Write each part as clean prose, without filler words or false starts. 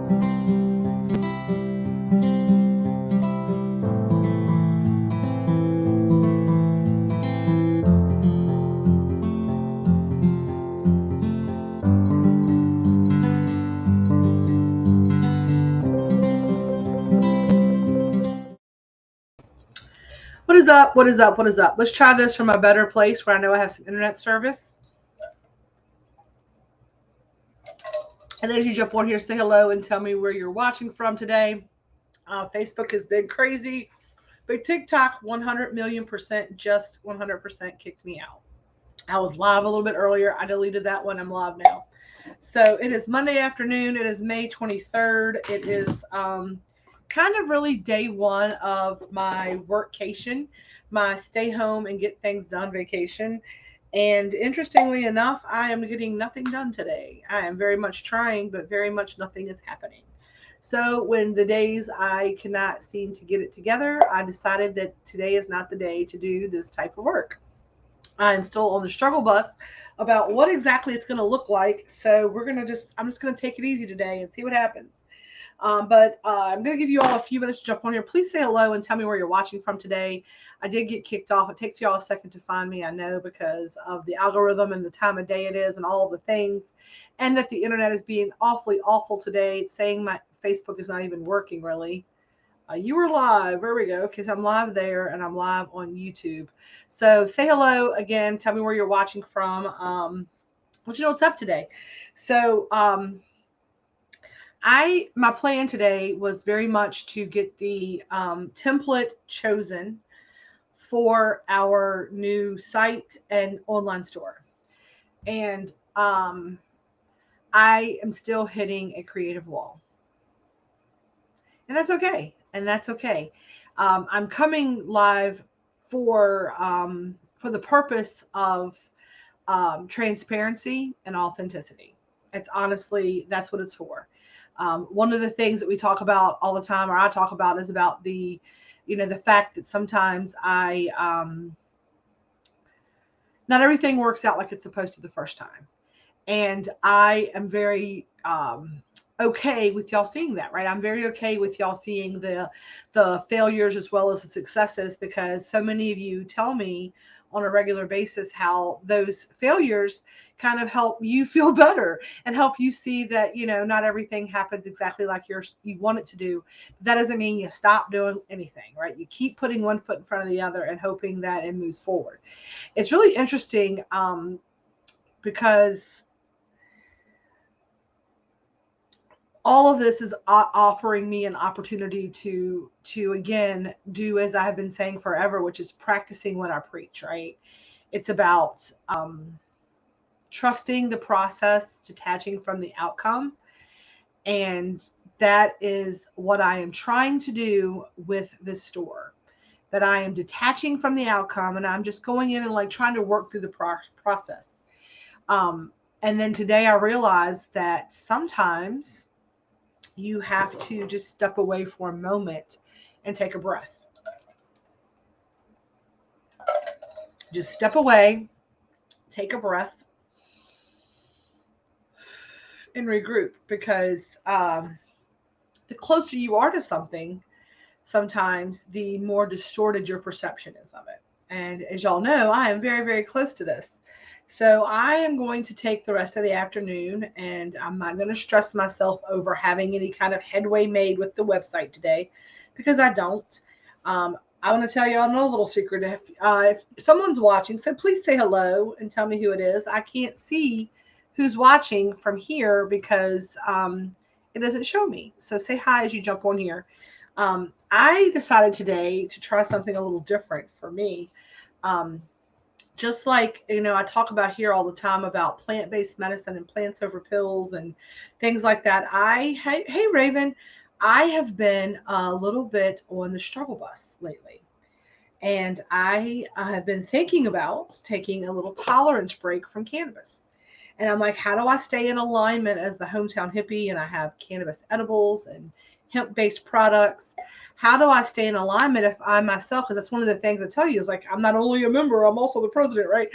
What is up? What is up? What is up? Let's try this from a better place where I know I have some internet service. And as you jump on here, say hello and tell me where you're watching from today. Facebook has been crazy, but TikTok 100 million percent, just 100% kicked me out. I was live a little bit earlier. I deleted that one. I'm live now. So it is Monday afternoon. It is May 23rd. It is kind of really day one of my workcation, my stay home and get things done vacation. And interestingly enough, I am getting nothing done today. I am very much trying, but very much nothing is happening. So when the days I cannot seem to get it together, I decided that today is not the day to do this type of work. I'm still on the struggle bus about what exactly it's going to look like. So I'm just going to take it easy today and see what happens. But I'm going to give you all a few minutes to jump on here. Please say hello and tell me where you're watching from today. I did get kicked off. It takes you all a second to find me, I know, because of the algorithm and the time of day it is and all the things. And that the internet is being awfully awful today. It's saying my Facebook is not even working really. You were live. There we go. Okay, so I'm live there and I'm live on YouTube. So say hello again. Tell me where you're watching from. Let you know what's up today. So my plan today was very much to get the template chosen for our new site and online store. And I am still hitting a creative wall. And that's okay. And that's okay. I'm coming live for the purpose of transparency and authenticity. That's what it's for. One of the things that we talk about all the time, or I talk about, is about the fact that sometimes not everything works out like it's supposed to the first time. And I am very okay with y'all seeing that, right? I'm very okay with y'all seeing the failures as well as the successes, because so many of you tell me on a regular basis how those failures kind of help you feel better and help you see that, not everything happens exactly like you want it to do. That doesn't mean you stop doing anything, right? You keep putting one foot in front of the other and hoping that it moves forward. It's really interesting because all of this is offering me an opportunity to again do as I've been saying forever, which is practicing what I preach, right? It's about trusting the process, detaching from the outcome. And that is what I am trying to do with this store, that I am detaching from the outcome and I'm just going in and like trying to work through the process. And then today I realized that sometimes you have to just step away for a moment and take a breath. Just step away, take a breath, and regroup, because the closer you are to something, sometimes the more distorted your perception is of it. And as y'all know, I am very, very close to this. So I am going to take the rest of the afternoon, and I'm not going to stress myself over having any kind of headway made with the website today, because I don't. I want to tell y'all another little secret. If someone's watching, so please say hello and tell me who it is. I can't see who's watching from here because it doesn't show me. So say hi as you jump on here. I decided today to try something a little different for me. Just like, I talk about here all the time about plant-based medicine and plants over pills and things like that. Hey, Raven, I have been a little bit on the struggle bus lately. And I have been thinking about taking a little tolerance break from cannabis. And I'm like, how do I stay in alignment as the hometown hippie? And I have cannabis edibles and hemp-based products. How do I stay in alignment if I myself, because that's one of the things I tell you, is like, I'm not only a member, I'm also the president, right?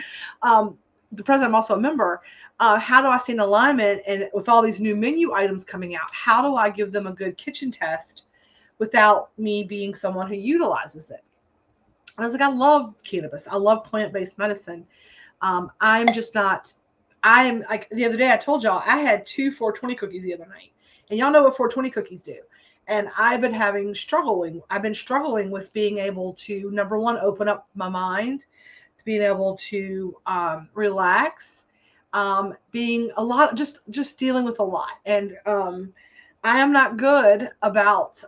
the president, I'm also a member. How do I stay in alignment? And with all these new menu items coming out, how do I give them a good kitchen test without me being someone who utilizes it? And I was like, I love cannabis. I love plant-based medicine. I'm just not. I'm like the other day. I told y'all I had 2 420 cookies the other night, and y'all know what 420 cookies do. And I've been struggling. I've been struggling with being able to, number one, open up my mind, to being able to relax, being a lot, just dealing with a lot. And I am not good about.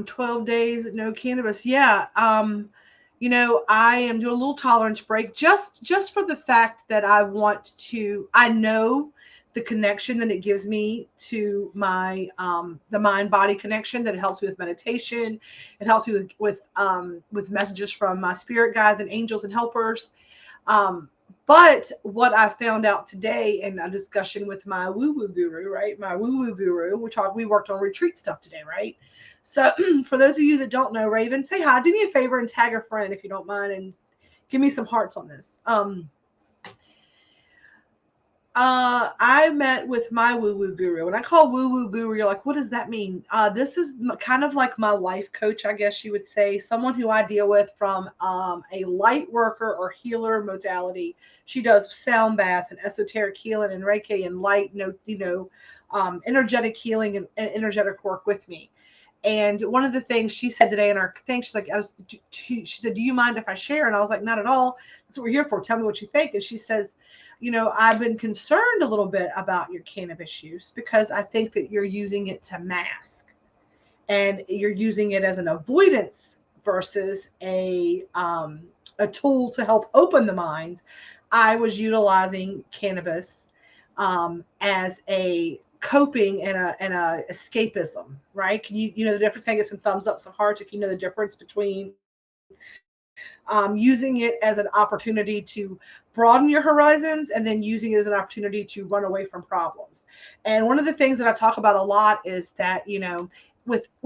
12 days no cannabis. Yeah. I am doing a little tolerance break just for the fact that I know the connection that it gives me to my the mind body connection, that it helps me with meditation. It helps me with messages from my spirit guides and angels and helpers. But what I found out today in a discussion with my woo-woo guru, right? My woo-woo guru, we worked on retreat stuff today, right? So for those of you that don't know, Raven, say hi. Do me a favor and tag a friend if you don't mind, and give me some hearts on this. I met with my woo-woo guru. When I call woo-woo guru, you're like, what does that mean? This is kind of like my life coach, I guess you would say, someone who I deal with from a light worker or healer modality. She does sound baths and esoteric healing and Reiki and light, energetic healing and energetic work with me. And one of the things she said today in our thing, she's like, she said, do you mind if I share? And I was like, not at all. That's what we're here for. Tell me what you think. And she says, I've been concerned a little bit about your cannabis use because I think that you're using it to mask and you're using it as an avoidance versus a tool to help open the mind. I was utilizing cannabis as a coping and a escapism, right? Can you know the difference? I get some thumbs up, some hearts if you know the difference between using it as an opportunity to broaden your horizons and then using it as an opportunity to run away from problems. And one of the things that I talk about a lot is that, we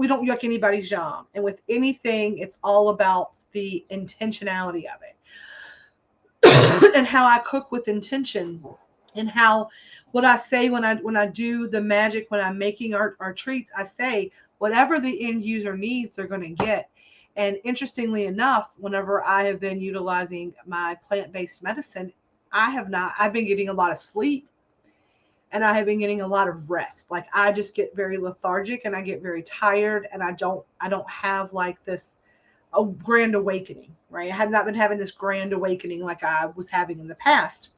don't yuck anybody's yum. And with anything, it's all about the intentionality of it and how I cook with intention and how what I say when I do the magic, when I'm making our treats, I say whatever the end user needs, they're going to get. And interestingly enough, whenever I have been utilizing my plant-based medicine, I've been getting a lot of sleep and I have been getting a lot of rest. Like I just get very lethargic and I get very tired and I don't have like this a grand awakening, right? I have not been having this grand awakening like I was having in the past.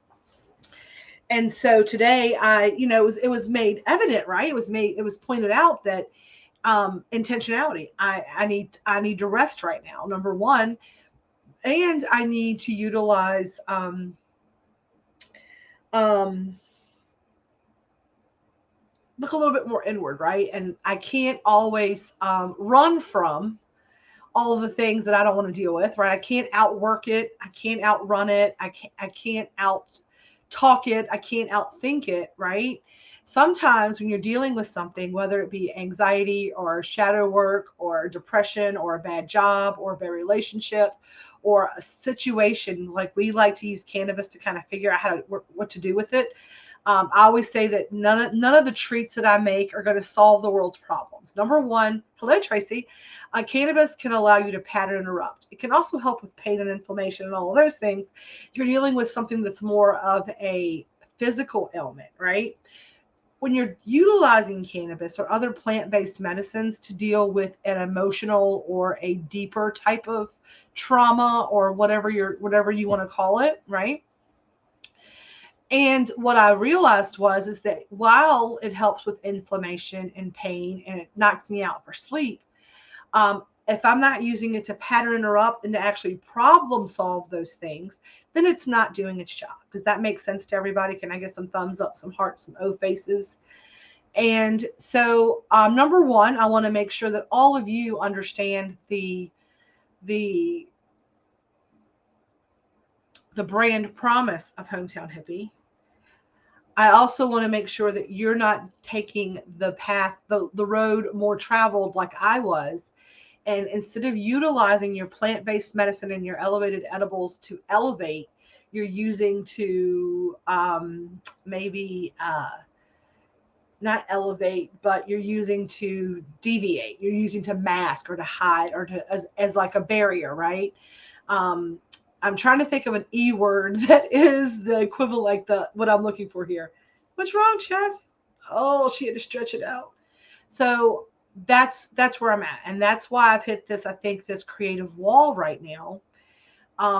And so today it was made evident, right? It was pointed out that intentionality. I need to rest right now, number one, and I need to utilize look a little bit more inward, right? And I can't always run from all of the things that I don't want to deal with, right? I can't outwork it. I can't outrun it. I can't out talk it. I can't outthink it, right? Sometimes when you're dealing with something, whether it be anxiety or shadow work or depression or a bad job or a bad relationship or a situation, like we like to use cannabis to kind of figure out what to do with it. I always say that none of the treats that I make are going to solve the world's problems. Number one, hello, Tracy. Cannabis can allow you to pattern interrupt. It can also help with pain and inflammation and all of those things. You're dealing with something that's more of a physical ailment, right? When you're utilizing cannabis or other plant-based medicines to deal with an emotional or a deeper type of trauma or whatever you want to call it, right? And what I realized is that while it helps with inflammation and pain and it knocks me out for sleep, if I'm not using it to pattern interrupt and to actually problem solve those things, then it's not doing its job. Does that make sense to everybody? Can I get some thumbs up, some hearts, some O faces? And so, number one, I want to make sure that all of you understand the brand promise of Hometown Hippie. I also want to make sure that you're not taking the path, the road more traveled like I was, And instead of utilizing your plant-based medicine and your elevated edibles to elevate, you're using to maybe not elevate, but you're using to deviate. You're using to mask or to hide or to as like a barrier, right? Um, I'm trying to think of an E word that is the equivalent, like the what I'm looking for here. What's wrong, Chess? Oh, she had to stretch it out. So that's where I'm at, and that's why I've hit this. I think this creative wall right now,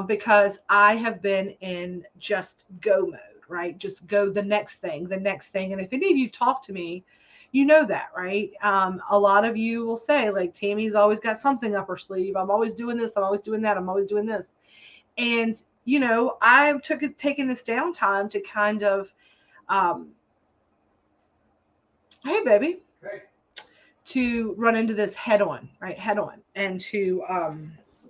because I have been in just go mode, right? Just go the next thing, the next thing. And if any of you talk to me, you know that, right? A lot of you will say, like, Tammy's always got something up her sleeve. I'm always doing this. I'm always doing that. I'm always doing this. And, you know, I've taken this downtime to kind of, hey, baby, Hey. to run into this head on, right? Head on, and to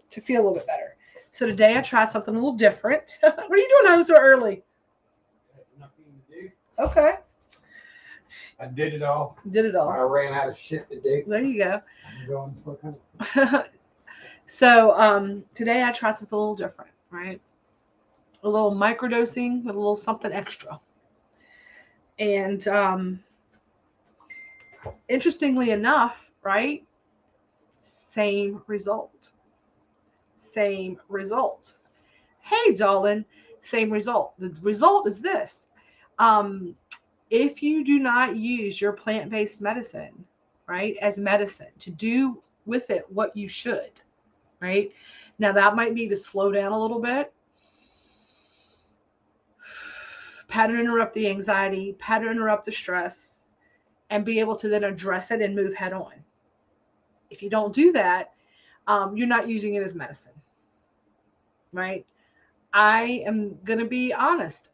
feel a little bit better. So today I tried something a little different. What are you doing home so early? Nothing to do. Okay. I did it all. Did it all. I ran out of shit to do. There you go. I'm going fucking. So today I tried something a little different, right? A little microdosing with a little something extra. And interestingly enough, right? Same result. Same result. Hey, darling, same result. The result is this. If you do not use your plant-based medicine, right, as medicine to do with it what you should, right? Now that might be to slow down a little bit, pattern interrupt the anxiety, pattern interrupt the stress, and be able to then address it and move head on. If you don't do that, you're not using it as medicine, right? I am going to be honest.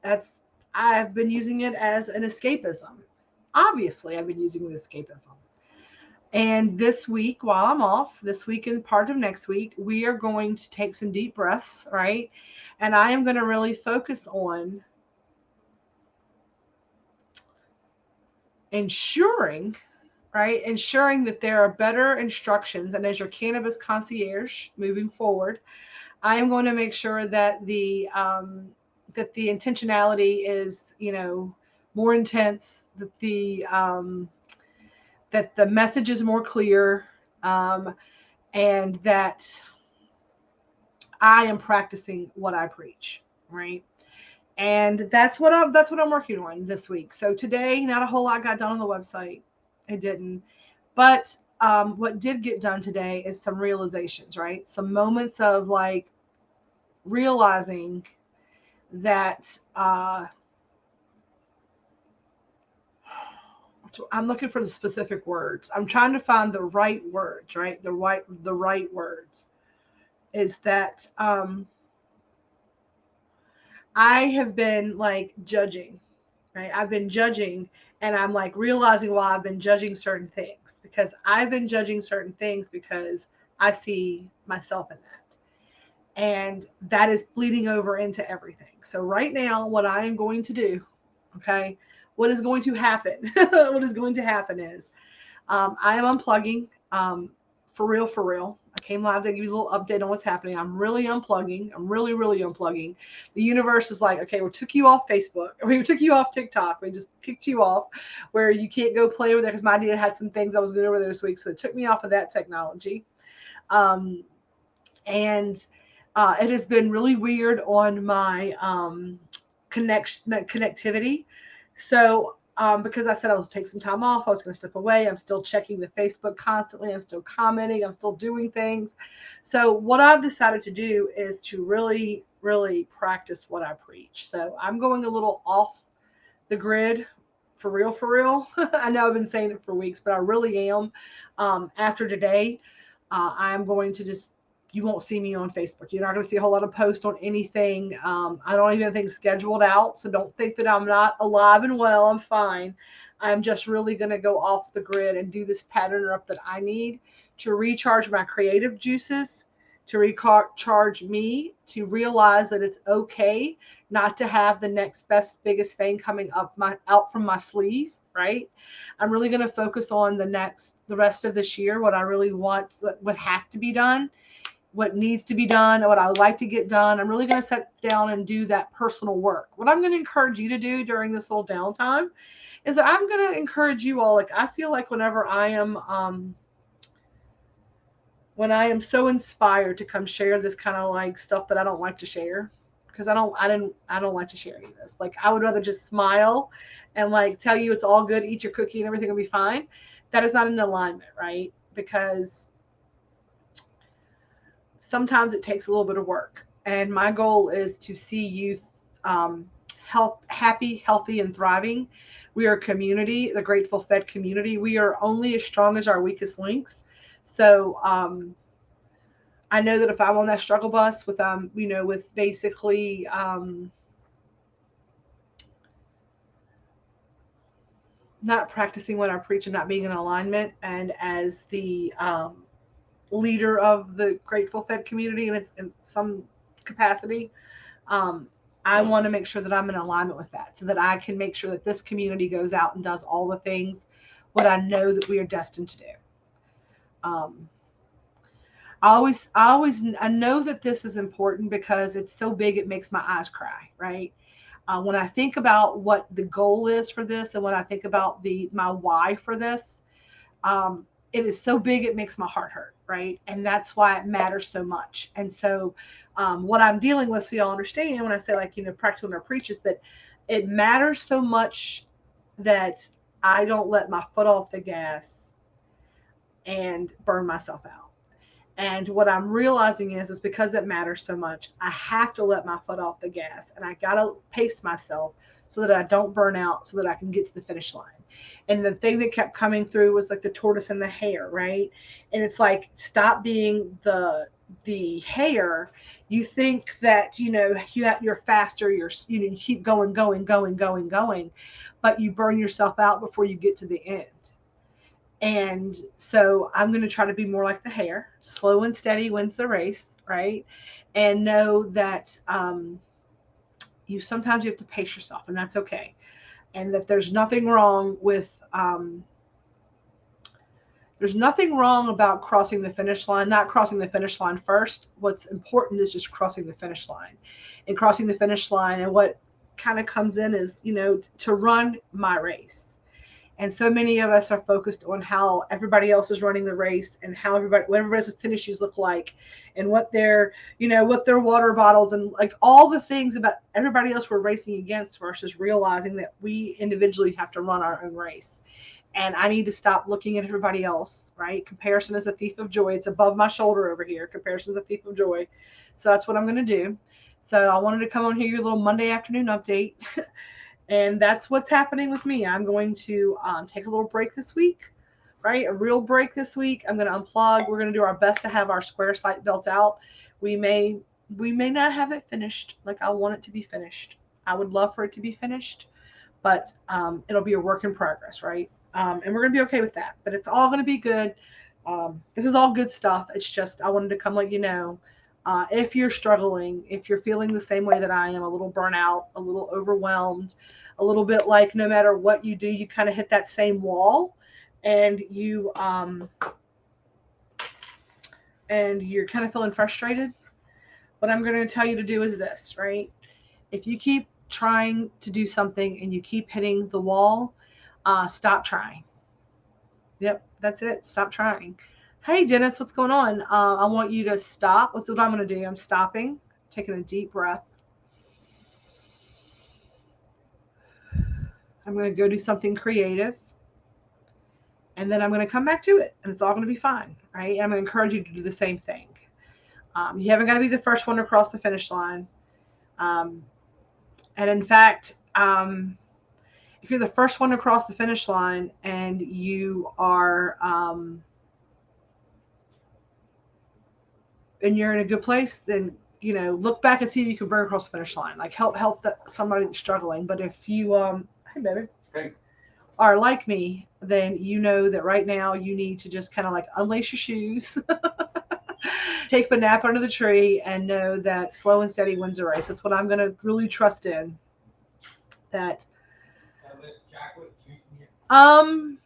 I've been using it as an escapism. Obviously, I've been using it as escapism. And this week, while I'm off, this week and part of next week, we are going to take some deep breaths, right? And I am going to really focus on ensuring, right? Ensuring that there are better instructions. And as your cannabis concierge moving forward, I am going to make sure that the intentionality is, you know, more intense, that the message is more clear, and that I am practicing what I preach, right? And that's what I'm working on this week. So today, not a whole lot got done on the website. It didn't, but what did get done today is some realizations, right? Some moments of like realizing that I'm looking for the specific words. I'm trying to find the right words, right? The right words is that I have been like judging, right? I've been judging, and I'm like realizing why I've been judging certain things, because I've been judging certain things because I see myself in that. And that is bleeding over into everything. So right now, what I am going to do, okay, what is going to happen? What is going to happen is I am unplugging, for real, for real. I came live to give you a little update on what's happening. I'm really unplugging. I'm really, really unplugging. The universe is like, okay, we took you off Facebook. We took you off TikTok. We just kicked you off where you can't go play over there because my idea had some things I was doing over there this week. So it took me off of that technology. And it has been really weird on my connectivity. So because I said I was take some time off, I was going to step away. I'm still checking the Facebook constantly. I'm still commenting. I'm still doing things. So what I've decided to do is to really, really practice what I preach. So I'm going a little off the grid. For real, for real. I know I've been saying it for weeks, but I really am. After today, I'm going to just, you won't see me on Facebook. You're not going to see a whole lot of posts on anything. I don't even think scheduled out. So don't think that I'm not alive and well. I'm fine. I'm just really going to go off the grid and do this pattern up that I need to recharge my creative juices, to recharge me, to realize that it's okay not to have the next best, biggest thing coming out from my sleeve, right? I'm really going to focus on the rest of this year, what I really want, what has to be done, what needs to be done, what I would like to get done. I'm really going to sit down and do that personal work. What I'm going to encourage you to do during this little downtime is that I'm going to encourage you all. Like, I feel like whenever when I am so inspired to come share this kind of like stuff that I don't like to share, because I don't like to share any of this. Like, I would rather just smile and like tell you it's all good, eat your cookie and everything will be fine. That is not in alignment, right? Because sometimes it takes a little bit of work. And my goal is to see youth happy, healthy, and thriving. We are a community, the Grateful Fed community. We are only as strong as our weakest links. So I know that if I'm on that struggle bus with with basically not practicing what I preach and not being in alignment, and as the leader of the Grateful Fed community in some capacity, I want to make sure that I'm in alignment with that, so that I can make sure that this community goes out and does all the things what I know that we are destined to do. I know that this is important because it's so big it makes my eyes cry, right? When I think about what the goal is for this, and when I think about my why for this, it is so big it makes my heart hurt, right? And that's why it matters so much. And so what I'm dealing with, so y'all understand, when I say like, practice what I preach, is that it matters so much that I don't let my foot off the gas and burn myself out. And what I'm realizing is because it matters so much, I have to let my foot off the gas, and I got to pace myself so that I don't burn out, so that I can get to the finish line. And the thing that kept coming through was like the tortoise and the hare, right? And it's like, stop being the hare. You think that, you're faster, you keep going, but you burn yourself out before you get to the end. And so I'm going to try to be more like the hare. Slow and steady wins the race, right? And know that sometimes you have to pace yourself, and that's okay. And that there's nothing wrong with there's nothing wrong about crossing the finish line, not crossing the finish line first. What's important is just crossing the finish line. And crossing the finish line, and what kind of comes in is, to run my race. And so many of us are focused on how everybody else is running the race, and what everybody's tennis shoes look like, and what their water bottles, and like all the things about everybody else we're racing against, versus realizing that we individually have to run our own race. And I need to stop looking at everybody else, right? Comparison is a thief of joy. It's above my shoulder over here. Comparison is a thief of joy. So that's what I'm going to do. So I wanted to come on here, your little Monday afternoon update. And that's what's happening with me. I'm going to take a little break this week, right? A real break this week. I'm going to unplug. We're going to do our best to have our Square site built out. We may not have it finished like I want it to be finished. I would love for it to be finished, but it'll be a work in progress, right? And we're going to be okay with that. But it's all going to be good. This is all good stuff. It's just I wanted to come let you know. If you're struggling, if you're feeling the same way that I am, a little burnout, a little overwhelmed, a little bit like no matter what you do, you kind of hit that same wall, and you're kind of feeling frustrated, what I'm going to tell you to do is this, right? If you keep trying to do something and you keep hitting the wall, stop trying. Yep, that's it. Stop trying. Hey, Dennis, what's going on? I want you to stop. That's what I'm going to do. I'm stopping, taking a deep breath. I'm going to go do something creative. And then I'm going to come back to it. And it's all going to be fine, right? And I'm going to encourage you to do the same thing. You haven't got to be the first one across the finish line. And in fact, if you're the first one across the finish line and you are and you're in a good place, then look back and see if you can bring across the finish line. Like help somebody that's struggling. But if you hey baby, hey, are like me, then you know that right now you need to just kind of like unlace your shoes, take a nap under the tree, and know that slow and steady wins a race. That's what I'm going to really trust in. That Um,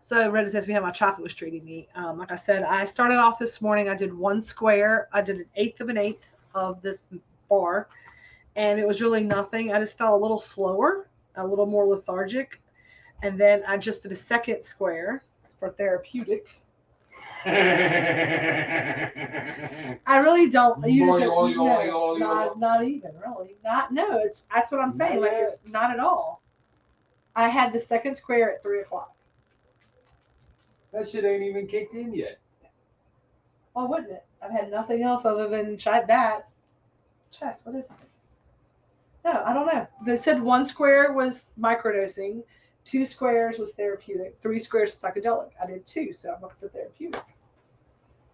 so Red says me how my chocolate was treating me. Like I said, I started off this morning. I did one square. I did an eighth of an eighth of this bar, and it was really nothing. I just felt a little slower, a little more lethargic, and then I just did a second square for therapeutic. I really don't use it. Not even really. Not no. It's that's what I'm saying. Like it's not at all. I had the second square at 3:00. That shit ain't even kicked in yet. Why wouldn't it? I've had nothing else other than that. Chest, what is it? No, I don't know. They said one square was microdosing, 2 squares was therapeutic, 3 squares was psychedelic. I did 2, so I'm looking for therapeutic.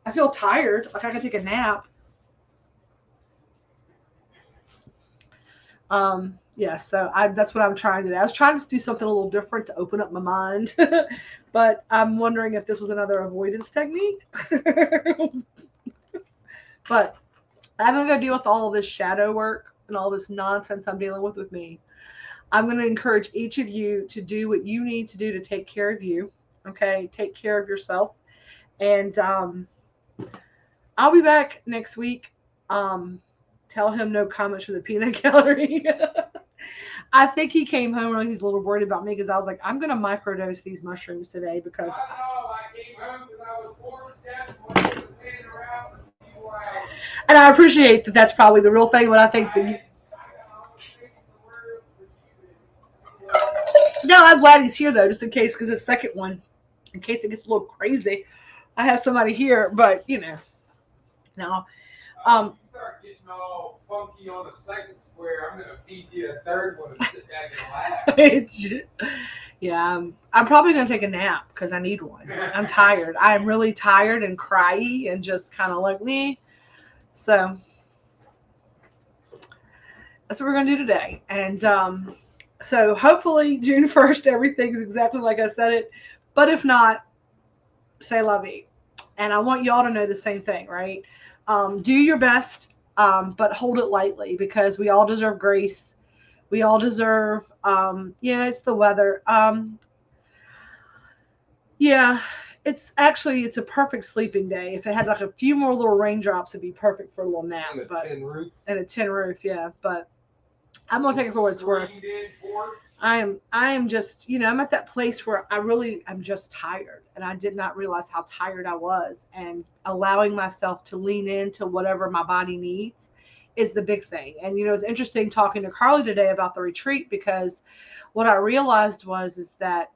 I feel tired, like I could take a nap. Yeah, so that's what I'm trying to do. I was trying to do something a little different to open up my mind, but I'm wondering if this was another avoidance technique. But I'm going to go deal with all of this shadow work and all this nonsense I'm dealing with me. I'm going to encourage each of you to do what you need to do to take care of you. Okay, take care of yourself. And I'll be back next week. Tell him no comments from the peanut gallery. I think he came home and he's a little worried about me because I was like, I'm going to microdose these mushrooms today because. I know. I came home because I was bored to death when I was standing around for a few hours. And I appreciate that that's probably the real thing, but I think that. No, I'm glad he's here though, just in case, because the second one, in case it gets a little crazy, I have somebody here. But you know, no. You start getting all funky on the second square, I'm gonna feed you a third one and sit back and laugh. Yeah, I'm probably gonna take a nap because I need one. I'm tired. I'm really tired and cryy and just kind of like me. So that's what we're gonna do today. And so hopefully June 1st, everything's exactly like I said it. But if not, say la vie. And I want y'all to know the same thing, right? Do your best, but hold it lightly because we all deserve grace. We all deserve, it's the weather. Yeah, it's a perfect sleeping day. If it had like a few more little raindrops, it'd be perfect for a little nap. And a tin roof. And a tin roof, yeah. But I'm gonna take it for what it's worth. I am just, I'm at that place where I'm just tired, and I did not realize how tired I was, and allowing myself to lean into whatever my body needs is the big thing. And it's interesting talking to Carly today about the retreat, because what I realized is that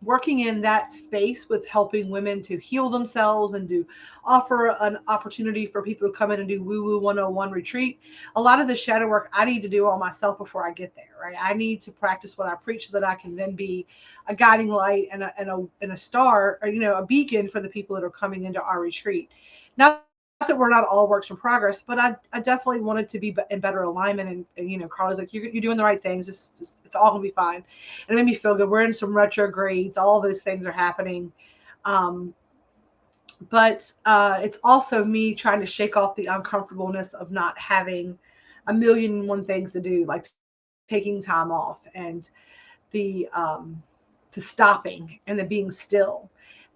working in that space with helping women to heal themselves and to offer an opportunity for people to come in and do Woo Woo 101 retreat. A lot of the shadow work I need to do on myself before I get there, right? I need to practice what I preach so that I can then be a guiding light and a star, or, a beacon for the people that are coming into our retreat. Not that we're not all works in progress, but I definitely wanted to be in better alignment. And Carla's like, you're doing the right things. It's all gonna be fine. And it made me feel good. We're in some retrogrades. All those things are happening. But it's also me trying to shake off the uncomfortableness of not having a million and one things to do, like taking time off and the stopping and the being still.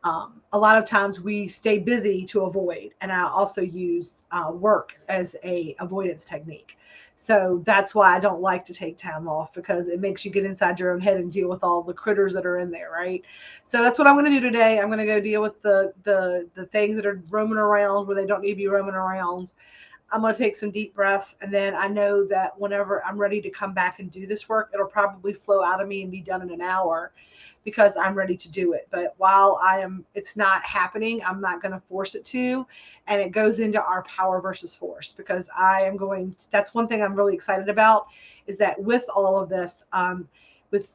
A lot of times we stay busy to avoid, and I also use work as a avoidance technique. So that's why I don't like to take time off, because it makes you get inside your own head and deal with all the critters that are in there, right? So that's what I'm going to do today. I'm going to go deal with the things that are roaming around where they don't need to be roaming around. I'm going to take some deep breaths, and then I know that whenever I'm ready to come back and do this work, it'll probably flow out of me and be done in an hour, because I'm ready to do it. But while it's not happening, I'm not going to force it to. And it goes into our power versus force, because that's one thing I'm really excited about, is that with all of this, with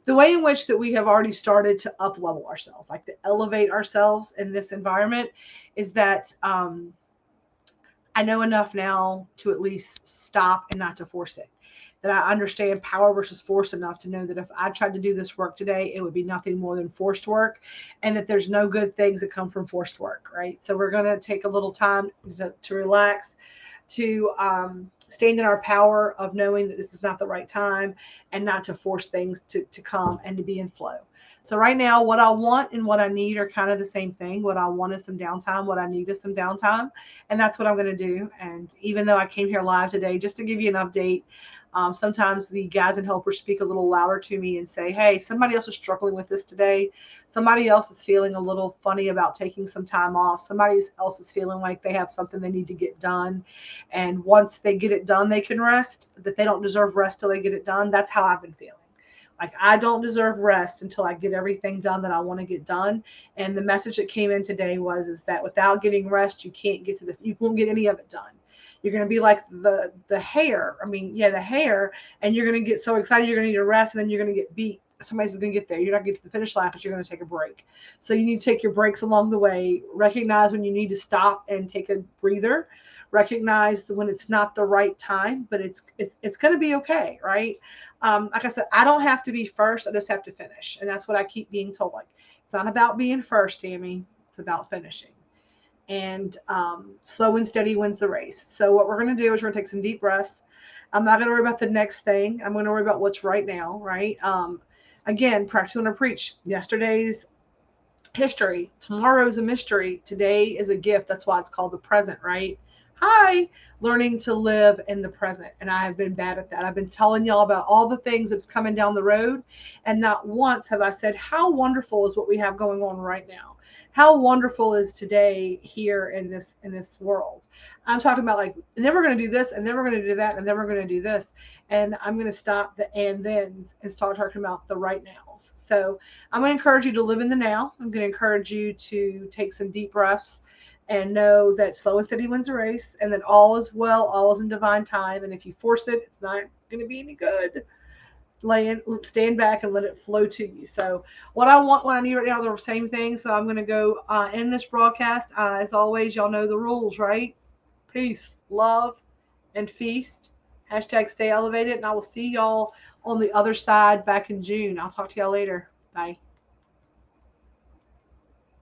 the way in which that we have already started to up level ourselves, like to elevate ourselves in this environment, is that I know enough now to at least stop and not to force it. That I understand power versus force enough to know that if I tried to do this work today, it would be nothing more than forced work, and that there's no good things that come from forced work, right? So we're going to take a little time to relax, to staying in our power of knowing that this is not the right time and not to force things to come and to be in flow. So right now, what I want and what I need are kind of the same thing. What I want is some downtime. What I need is some downtime. And that's what I'm going to do. And even though I came here live today, just to give you an update, sometimes the guides and helpers speak a little louder to me and say, hey, somebody else is struggling with this today. Somebody else is feeling a little funny about taking some time off. Somebody else is feeling like they have something they need to get done. And once they get it done, they can rest, that they don't deserve rest till they get it done. That's how I've been feeling. Like, I don't deserve rest until I get everything done that I want to get done. And the message that came in today is that without getting rest, you won't get any of it done. You're going to be like the hare. The hare, and you're going to get so excited you're going to need a rest, and then you're going to get beat. Somebody's going to get there. You're not going to get to the finish line, but you're going to take a break. So you need to take your breaks along the way. Recognize when you need to stop and take a breather. Recognize when it's not the right time, but it's going to be okay, right? Like I said, I don't have to be first. I just have to finish, and that's what I keep being told. Like, it's not about being first, Tammy. It's about finishing. And slow and steady wins the race. So what we're going to do is we're going to take some deep breaths. I'm not going to worry about the next thing. I'm going to worry about what's right now, right? Again, practice when I preach. Yesterday's history. Tomorrow's a mystery. Today is a gift. That's why it's called the present, right? Hi, learning to live in the present. And I have been bad at that. I've been telling y'all about all the things that's coming down the road. And not once have I said, how wonderful is what we have going on right now? How wonderful is today here in this world? I'm talking about, like, and then we're going to do this, and then we're going to do that, and then we're going to do this. And I'm going to stop the and thens and start talking about the right nows. So I'm going to encourage you to live in the now. I'm going to encourage you to take some deep breaths and know that slow and steady wins a race, and that all is well, all is in divine time. And if you force it, it's not going to be any good. Stand back and let it flow to you. So what I need right now are the same things. So I'm going to go end this broadcast. As always, y'all know the rules, right? Peace, love, and feast. Hashtag stay elevated. And I will see y'all on the other side back in June. I'll talk to y'all later. Bye.